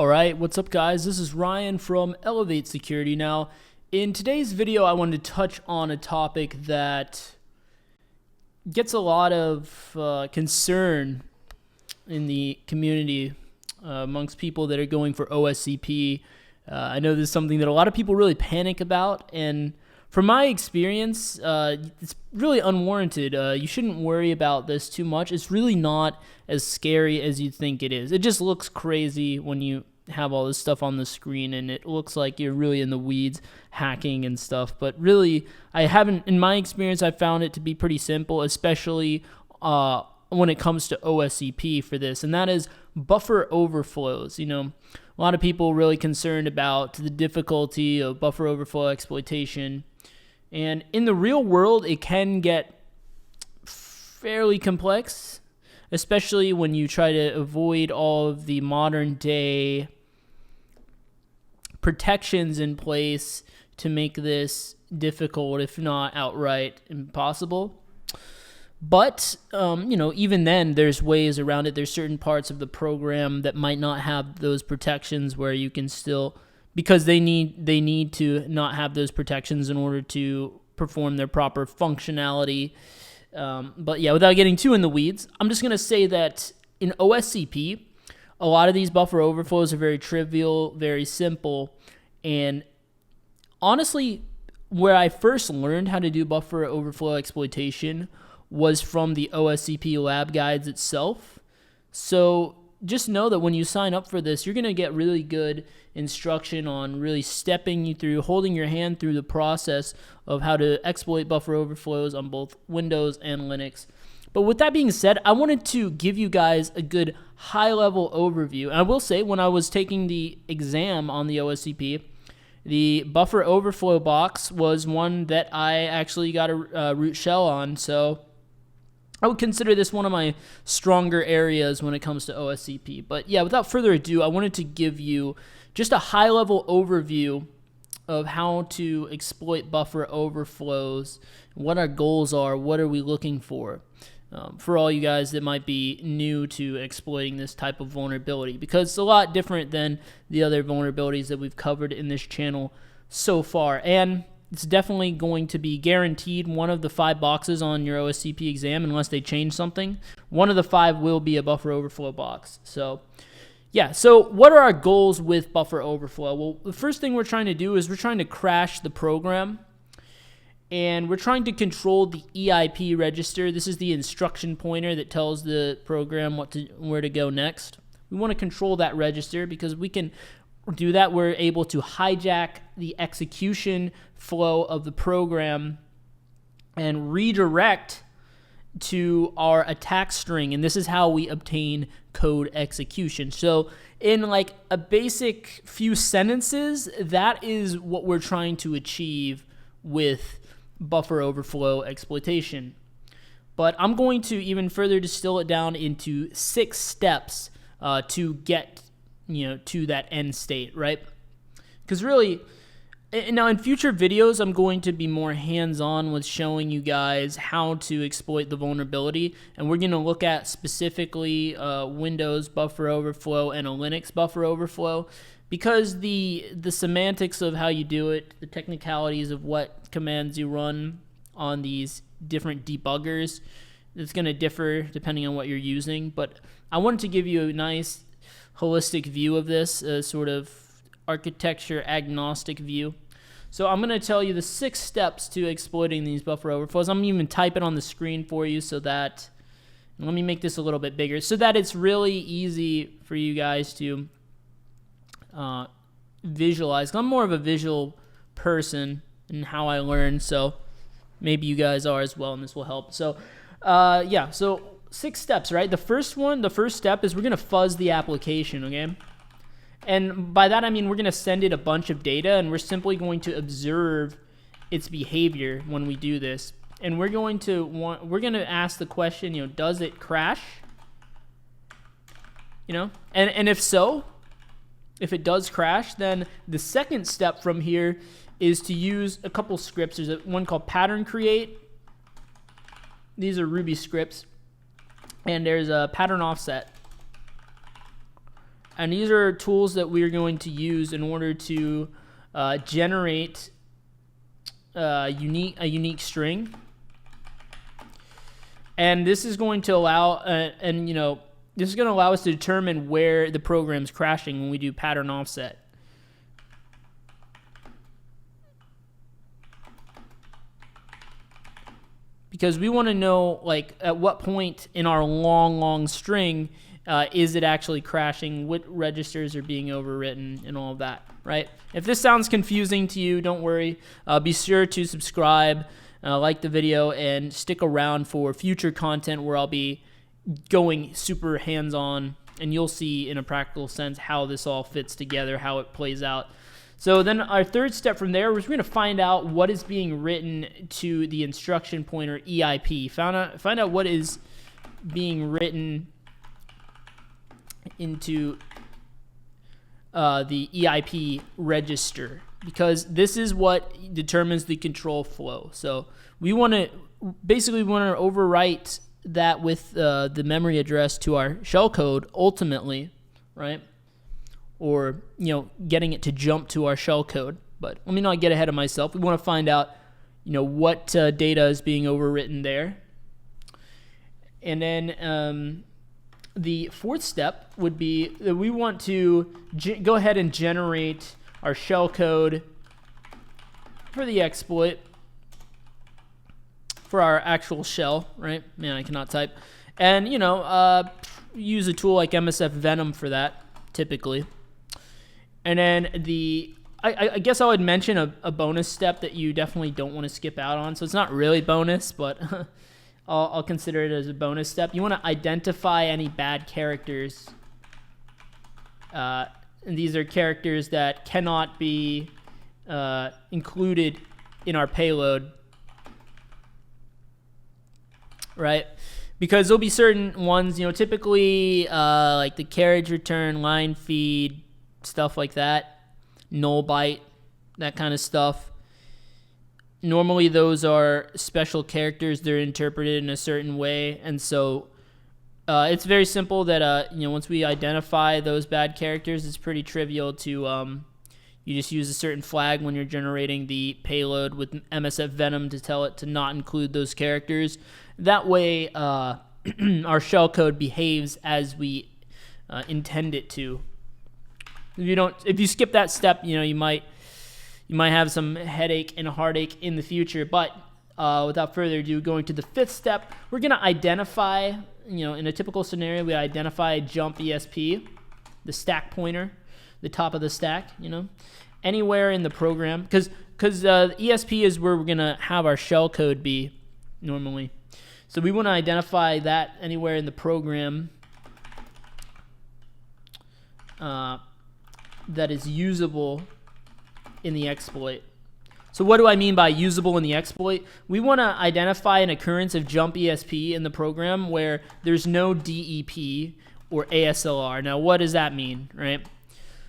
Alright, what's up guys? This is Ryan from Elevate Security. Now, in today's video, I wanted to touch on a topic that gets a lot of concern in the community amongst people that are going for OSCP. I know this is something that a lot of people really panic about, and from my experience, it's really unwarranted. You shouldn't worry about this too much. It's really not as scary as you think it is. It just looks crazy when you have all this stuff on the screen, and it looks like you're really in the weeds hacking and stuff. But really, in my experience, I found it to be pretty simple, especially when it comes to OSCP for this, and that is buffer overflows. You know, a lot of people really concerned about the difficulty of buffer overflow exploitation. And in the real world, it can get fairly complex, especially when you try to avoid all of the modern day protections in place to make this difficult, if not outright impossible. But, even then, there's ways around it. There's certain parts of the program that might not have those protections where you can still, because they need to not have those protections in order to perform their proper functionality. But yeah, without getting too in the weeds, I'm just going to say that in OSCP, a lot of these buffer overflows are very trivial, very simple. And honestly, where I first learned how to do buffer overflow exploitation was from the OSCP lab guides itself. So just know that when you sign up for this, you're going to get really good instruction on really stepping you through, holding your hand through the process of how to exploit buffer overflows on both Windows and Linux. But with that being said, I wanted to give you guys a good high-level overview. And I will say, when I was taking the exam on the OSCP, the buffer overflow box was one that I actually got a root shell on. So I would consider this one of my stronger areas when it comes to OSCP. But yeah, without further ado, I wanted to give you just a high-level overview of how to exploit buffer overflows, what our goals are, what are we looking for all you guys that might be new to exploiting this type of vulnerability, because it's a lot different than the other vulnerabilities that we've covered in this channel so far. And it's definitely going to be guaranteed one of the 5 boxes on your OSCP exam, unless they change something. One of the 5 will be a buffer overflow box. So yeah, so what are our goals with buffer overflow? Well, the first thing we're trying to do is we're trying to crash the program, and we're trying to control the EIP register. This is the instruction pointer that tells the program where to go next. We want to control that register, because we can do that. We're able to hijack the execution flow of the program and redirect to our attack string, and this is how we obtain code execution. So in like a basic few sentences, that is what we're trying to achieve with buffer overflow exploitation. But I'm going to even further distill it down into 6 steps to get to that end state, right? Because really, now in future videos, I'm going to be more hands-on with showing you guys how to exploit the vulnerability, and we're going to look at specifically Windows buffer overflow and a Linux buffer overflow, because the semantics of how you do it, the technicalities of what commands you run on these different debuggers, it's going to differ depending on what you're using. But I wanted to give you a nice holistic view of this, sort of architecture agnostic view. So I'm going to tell you the 6 steps to exploiting these buffer overflows. I'm going to even type it on the screen for you, so that, let me make this a little bit bigger, so that it's really easy for you guys to visualize. I'm more of a visual person in how I learn, so maybe you guys are as well, and this will help. So yeah, so 6 steps, right? The first step is we're going to fuzz the application, okay? And by that I mean we're going to send it a bunch of data, and we're simply going to observe its behavior when we do this. And we're going to ask the question, does it crash? And if so, if it does crash, then the second step from here is to use a couple scripts. There's one called pattern create. These are Ruby scripts. And there's a pattern offset. And these are tools that we're going to use in order to generate a unique string. And this is going to allow, this is going to allow us to determine where the program's crashing when we do pattern offset. Because we want to know, like, at what point in our long string is it actually crashing, what registers are being overwritten, and all of that, right? If this sounds confusing to you, don't worry. Be sure to subscribe, like the video, and stick around for future content where I'll be going super hands-on, and you'll see in a practical sense how this all fits together, how it plays out. So then our third step from there was we're going to find out what is being written to the instruction pointer EIP. Find out what is being written into the EIP register, because this is what determines the control flow. So we want to overwrite that with the memory address to our shellcode ultimately, right? Or, getting it to jump to our shellcode. But let me not get ahead of myself. We want to find out, what data is being overwritten there. And then the fourth step would be that we want to go ahead and generate our shellcode for the exploit, for our actual shell, right? Man, I cannot type. And, use a tool like MSF Venom for that, typically. And then I guess I would mention a bonus step that you definitely don't want to skip out on. So it's not really bonus, but I'll consider it as a bonus step. You want to identify any bad characters. And these are characters that cannot be included in our payload, right? Because there'll be certain ones, typically like the carriage return, line feed, stuff like that, null byte, that kind of stuff. Normally those are special characters. They're interpreted in a certain way, and so it's very simple that once we identify those bad characters, it's pretty trivial to you just use a certain flag when you're generating the payload with MSF Venom to tell it to not include those characters. That way our shellcode behaves as we intend it to. If you skip that step, you might have some headache and heartache in the future. But without further ado, going to the fifth step, we're going to identify, in a typical scenario, we identify jump ESP, the stack pointer, the top of the stack, anywhere in the program, because ESP is where we're going to have our shellcode be normally. So we want to identify that anywhere in the program that is usable in the exploit. So what do I mean by usable in the exploit? We want to identify an occurrence of jump ESP in the program where there's no DEP or ASLR. Now, what does that mean, right?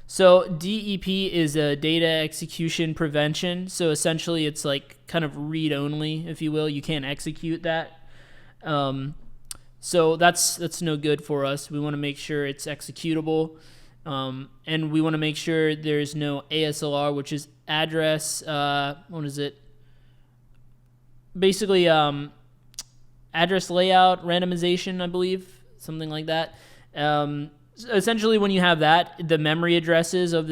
So DEP is a data execution prevention. So essentially it's like kind of read only, if you will. You can't execute that. So that's no good for us. We want to make sure it's executable. And we want to make sure there's no ASLR, which is address, what is it? Basically, address layout randomization, I believe, something like that. Essentially, when you have that, the memory addresses of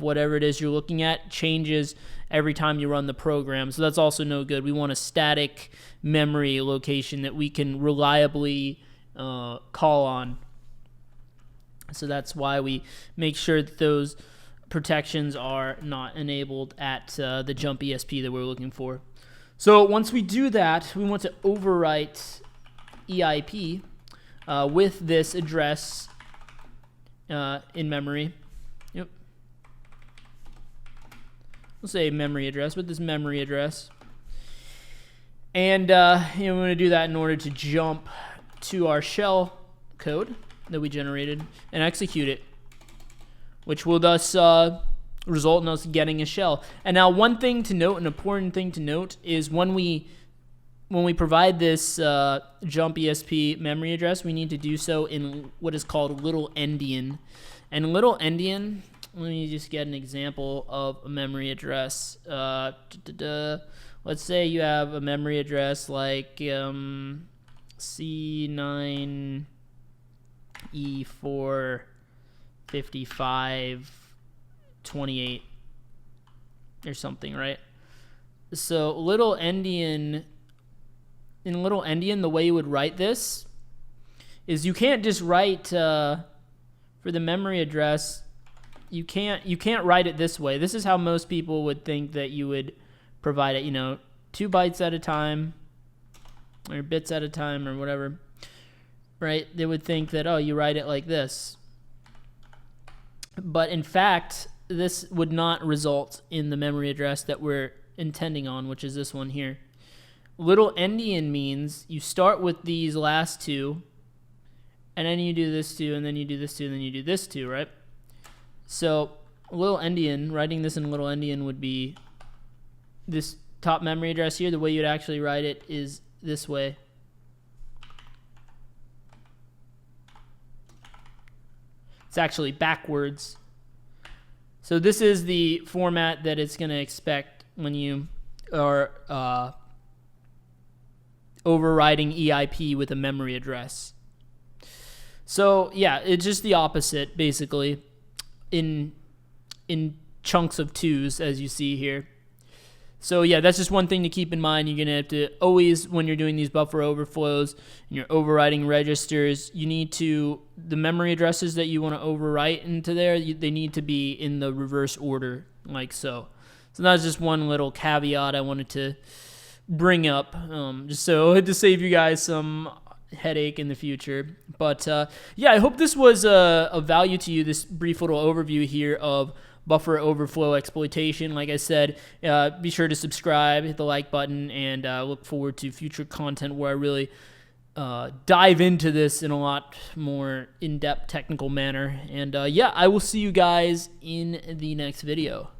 whatever it is you're looking at changes every time you run the program. So that's also no good. We want a static memory location that we can reliably call on. So that's why we make sure that those protections are not enabled at the jump ESP that we're looking for. So once we do that, we want to overwrite EIP with this address in memory. Yep. We'll say memory address with this memory address. And we want to do that in order to jump to our shell code that we generated and execute it, which will thus result in us getting a shell. And now one thing to note, an important thing to note, is when we when we provide this jump ESP memory address, we need to do so in what is called little endian. And little endian, let me just get an example of a memory address. Let's say you have a memory address like C9E45528 or something, right? So little endian, in little endian, the way you would write this is you can't just write for the memory address. You can't write it this way. This is how most people would think that you would provide it. 2 bytes at a time, or bits at a time, or whatever. Right? They would think that, oh, you write it like this. But in fact, this would not result in the memory address that we're intending on, which is this one here. Little endian means you start with these last 2, and then you do this 2, and then you do this 2, and then you do this 2, right? So little endian, writing this in little endian would be this top memory address here. The way you'd actually write it is this way. It's actually backwards. So this is the format that it's going to expect when you are overriding EIP with a memory address. So yeah, it's just the opposite, basically, in chunks of 2s, as you see here. So yeah, that's just one thing to keep in mind. You're going to have to always, when you're doing these buffer overflows and you're overriding registers, you need to, the memory addresses that you want to overwrite into there, they need to be in the reverse order, like so. So that's just one little caveat I wanted to bring up, just so to save you guys some headache in the future. But yeah, I hope this was of value to you, this brief little overview here of buffer overflow exploitation. Like I said, be sure to subscribe, hit the like button, and look forward to future content where I really dive into this in a lot more in-depth technical manner. And yeah, I will see you guys in the next video.